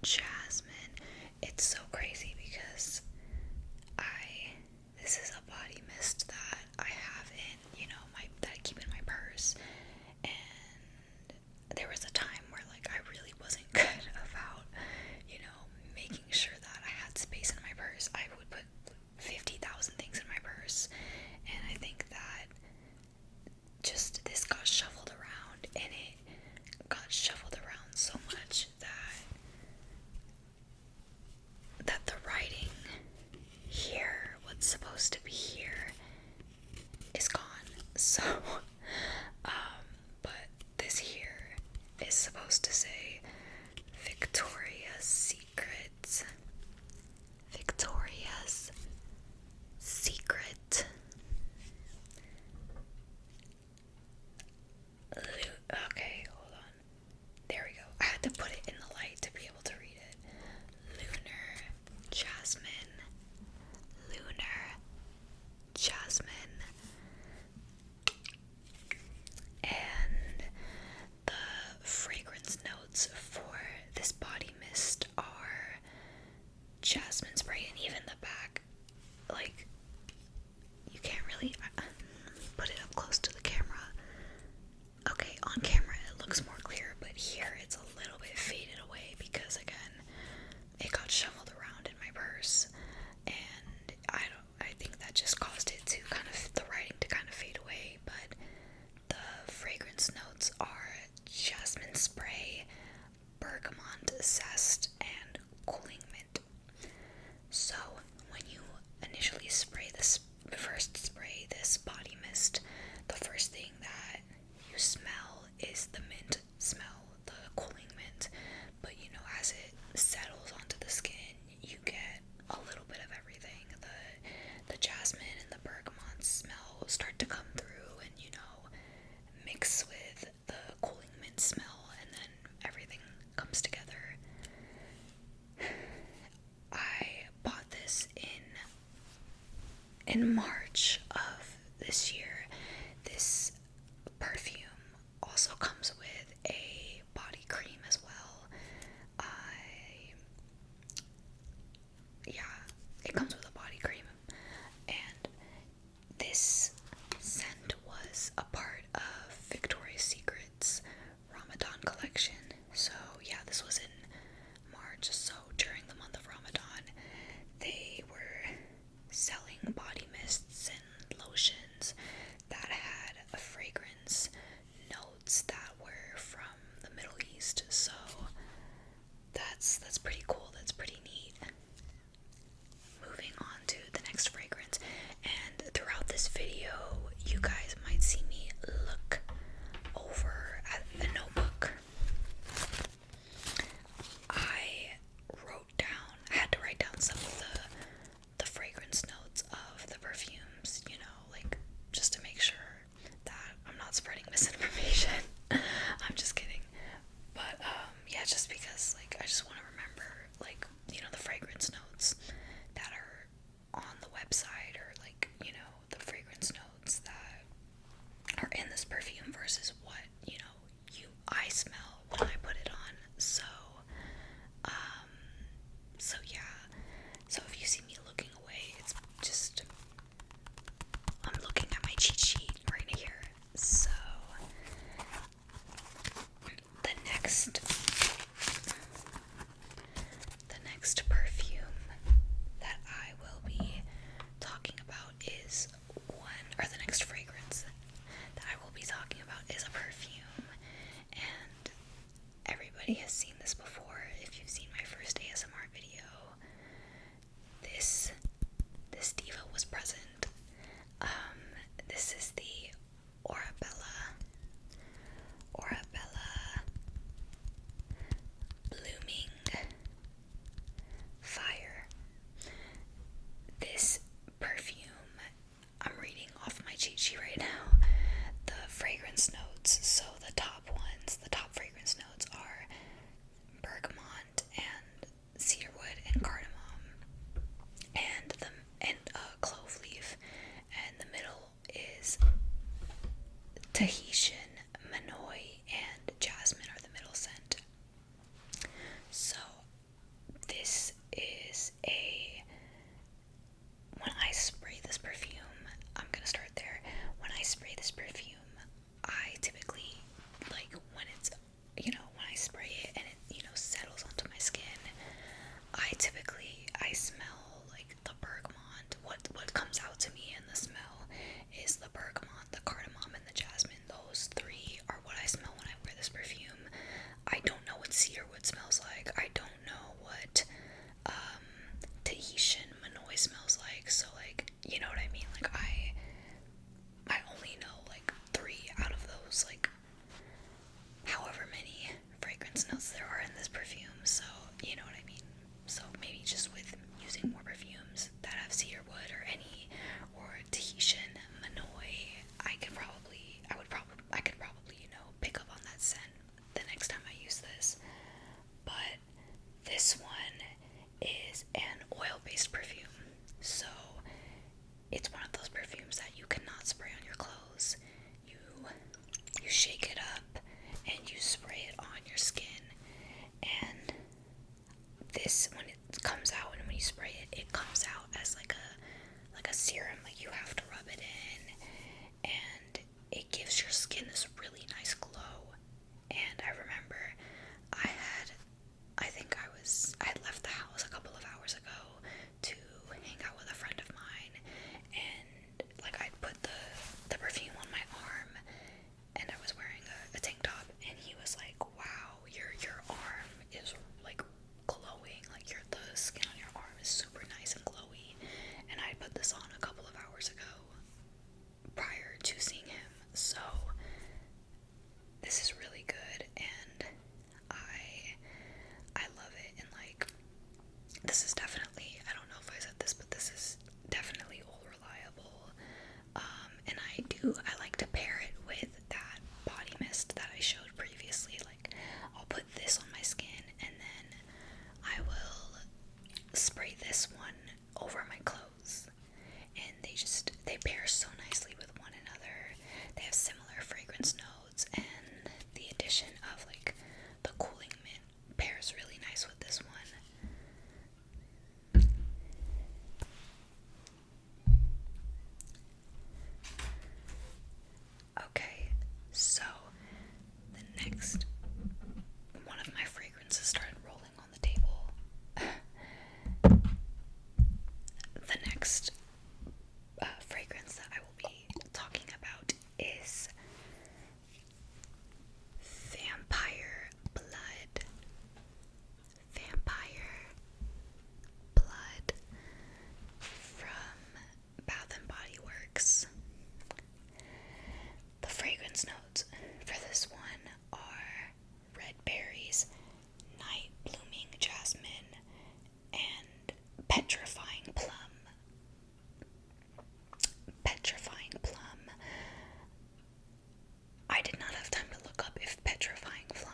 jasmine. It's so crazy because this is a body mist that I have in, that I keep in my purse. And there was a time where, like, I really wasn't good about, making sure that I had space in my purse. I would put 50,000 things in my purse. And I think that just this got shuffled around, and it got shuffled around so much that the writing here, what's supposed to be here, is gone. So, but this here is supposed to say Victoria's Secret. Victoria's Secret. Okay, hold on. There we go. I had to put it in the light to be able to read it. Lunar Jasmine. Lunar Jasmine. And the fragrance notes for this body mist are jasmine spray, and even the back, like, you can't really put it up close to the camera. Okay, on camera it looks more clear, but here it's a little bit faded away because, again, it got shuffled around in my purse, and I think that just caused it to the writing to kind of fade away. But the fragrance notes are jasmine spray, bergamot zest, and cooling mint. So when you initially first spray this body mist, the first thing that you smell is the mint smell, the cooling mint. But as it settles onto the skin, you get a little bit of everything. The jasmine and the bergamot smell start to come through, and mix with the cooling mint smell, and then everything comes together. I bought this in March of this year. This perfume also comes with a body cream as well. It comes with a body cream, and this scent was a part of Victoria's Secret's Ramadan collection. So yeah, this was in March. So during the month of Ramadan, they were selling body mists and lotions that had a fragrance notes that were from the Middle East. So that's pretty cool. That's pretty neat. Moving on to the next fragrance, and throughout this video, you guys might see me look over at a notebook. I had to write down some of the fragrance notes of the perfumes, like, just to make sure that I'm not spreading misinformation. I'm just kidding. But, yeah, just because, like, I just want to remember, like, the fragrance notes that are on the website, or, like, the fragrance notes that are in this perfume versus what, I smell when I put it on. So yeah. So if you see me looking away, it's just, I'm looking at my cheat sheet right here. So the next perfume that I will be talking about is the next fragrance that I will be talking about is a perfume. And everybody has seen this before. If you've seen my first ASMR video, this diva was present. This is the Orabella Blooming Fire. This perfume, I'm reading off my cheat sheet right now, the fragrance notes. So the top fragrance notes are this, when it comes out and when you spray it, it comes out as like a serum. Like you have to rub it in, and it gives your skin this really nice glow. And I remember I had left the house a couple of hours ago to hang out with a friend of mine, and like I'd put the perfume on my arm, and I was wearing a tank top, and he was like, "Wow, your arm is like glowing. Like the skin on your arm is super nice and glowy." And I put this on a couple of hours ago prior to seeing him, so this is really good, and I love it. And like, this is definitely, I don't know if I said this, but this is definitely all reliable. And I like to pair it with that body mist that I showed previously. Like, I'll put this on my skin, and then I will spray this one over my clothes, and they pair so nicely with one another. They have similar fragrance notes, and the addition of like the cooling mint pairs really nice with this one. Okay, so the next one of my fragrances started rolling on the table. The next fragrance that I will be talking about is Vampire Blood. Vampire Blood from Bath and Body Works. The fragrance notes for this one are red berries, night blooming jasmine, and petrifying plum. Petrifying plum. I did not have time to look up if petrifying plum,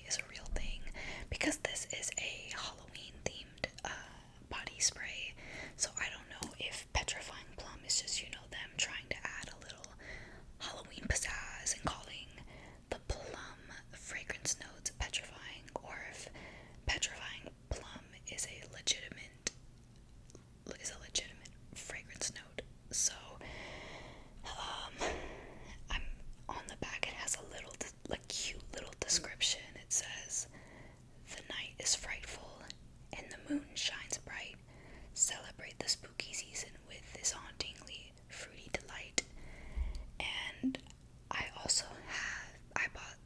is a real thing, because this is a Halloween themed body spray. So I don't know if petrifying plum is just, them trying to add a little Halloween pizzazz and calling the plum fragrance notes petrifying, or if petrifying plum is a legitimate fragrance note. So I'm on the back, it has a little cute little description. It says, "The night is frightful and the moon shines bright. Celebrate the spooky season with this hauntingly fruity delight." And I also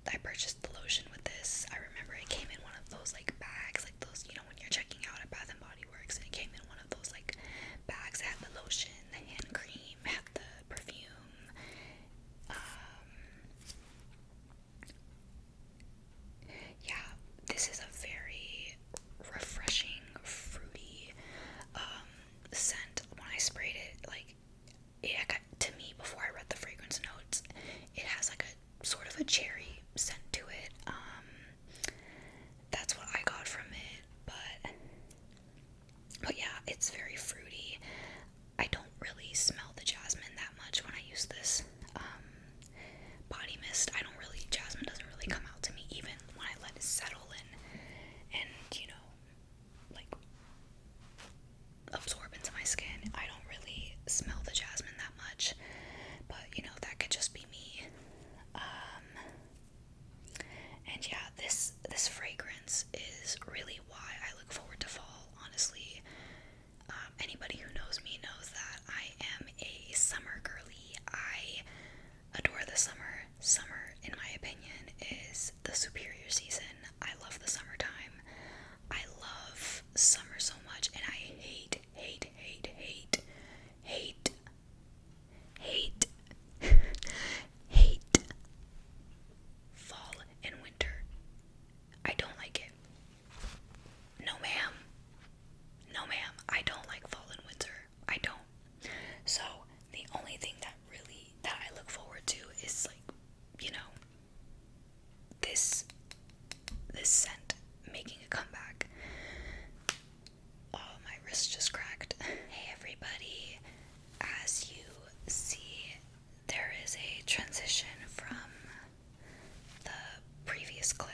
I purchased the lotion with this. I remember it came in one of those like bags, like those, when you're checking out at Bath and Body Works, and it came in one of those like bags that had the lotion, the hand cream, had the perfume. Yeah, this is a very refreshing, fruity scent. When I sprayed it, like, to me, before I read the fragrance notes, it has like a sort of a cherry scent to it. That's what I got from it, but yeah, it's very fruity. I don't really smell the jasmine that much when I use this body mist. Jasmine doesn't really come out to me, even when I let it settle and like absorb into my skin. I don't really smell the jasmine that much, but that could just be me. And yeah, this fragrance is really why I look forward to fall, honestly. Anybody who knows me knows that I am a summer girly. I adore the summer. Summer, in my opinion, is the superior season. I love the summertime. I love summer so much, and I hate hate fall and winter. I don't like it. No ma'am. I don't like fall and winter. I don't. So the only thing that I look forward to is like, this scent making a comeback. Oh, my wrist just cracked. Hey everybody, as you see, there is a transition from the previous clip.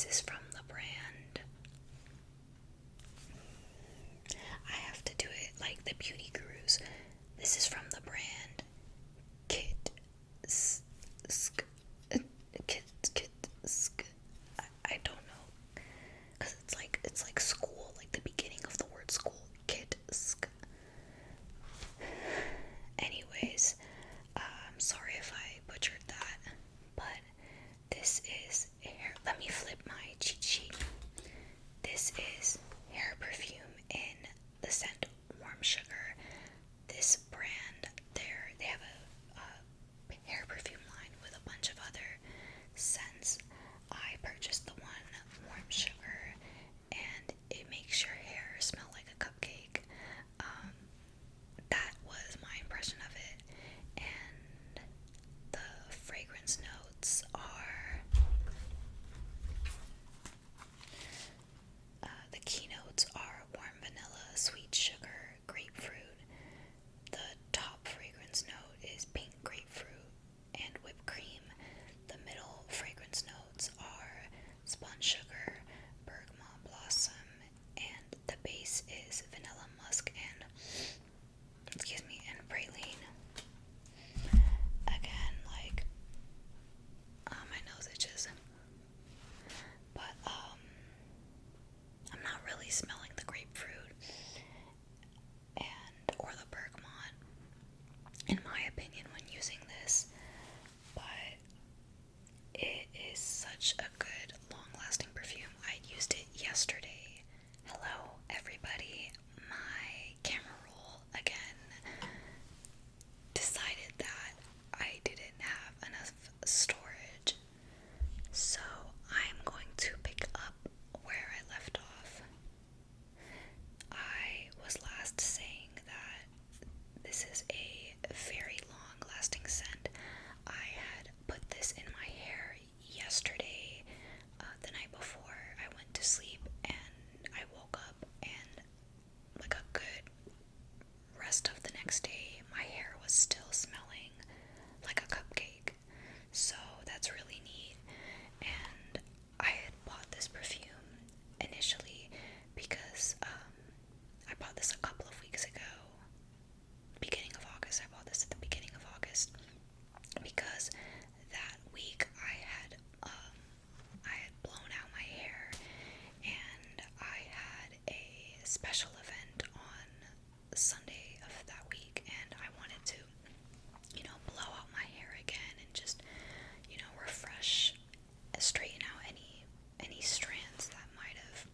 is from the brand. I have to do it like the beauty gurus. This is from the brand Kit Sk. I don't know, because it's like school, like the beginning of the word school. Kit Sk. Anyways, I'm sorry if I butchered that, but this is hair. Let me flip my cheat sheet. This is hair perfume in the scent Warm Sugar. This brand, they have a hair perfume line with a bunch of other scents. I purchased the one Warm Sugar, and it makes your hair smell like a cupcake. That was my impression of it, and the fragrance notes are the keynotes are warm vanilla, sweet sugar, grapefruit. The top fragrance note is pink grapefruit and whipped cream. The middle fragrance notes are spun sugar, bergamot blossom, and the base is vanilla musk and and praline. Again, like my nose itches, but I'm not really smelling the grapefruit and or the bergamot, in my opinion, when using this. But it is such a good, long-lasting perfume. I used it yesterday. Hello, everybody. My camera roll again decided that I didn't have enough storage, so I'm going to pick up where I left off. I was last saying that this is a very long-lasting scent. I had put this in my hair yesterday, the night before I went to sleep, and I woke up and like a good rest of the next day, my hair was still smelling like a cupcake. So that's really neat. And I had bought this perfume initially because I bought this a couple of weeks ago. Beginning of August. I bought this at the beginning of August because that week I had blown out my hair, and I had a special event on Sunday of that week, and I wanted to, blow out my hair again and just, refresh, straighten out any strands that might have,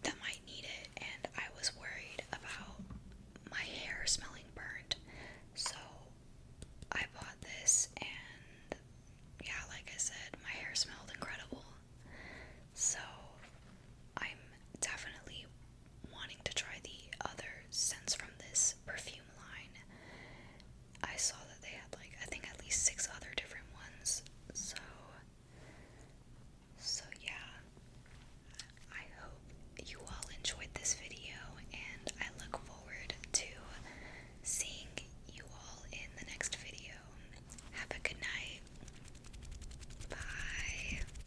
that might need it. And I was worried about my hair smelling burnt, so I bought this, and yeah, like I said, my hair smelled incredible. So I'm definitely wanting to try the other scents from this perfume line. I saw that they had I think at least 6